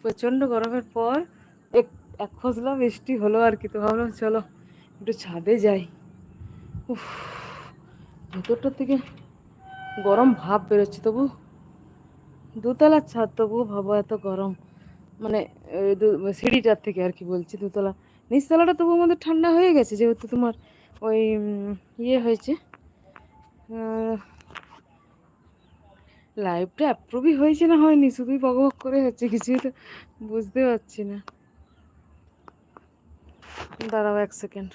প্রচণ্ড গরমের পর এক এক ফসলা বৃষ্টি হলো আর কি, তো ভাবলাম চলো একটু ছাদে যাই। উফ, ভেতরটা থেকে গরম ভাব বেরোচ্ছে, তবু দোতলার ছাদ, তবুও ভাবো এত গরম। মানে সিঁড়িটার থেকে আর কি বলছি, দোতলা নিচতলাটা তবু আমাদের ঠান্ডা হয়ে গেছে, যেহেতু তোমার ওই ইয়ে হয়েছে, লাইভটা অ্যাপ্রুভই হয়েছে না হয়নি, শুধুই বকবক করে হচ্ছে, কিছুই তো বুঝতে পারছি না। দাঁড়াও 1 সেকেন্ড।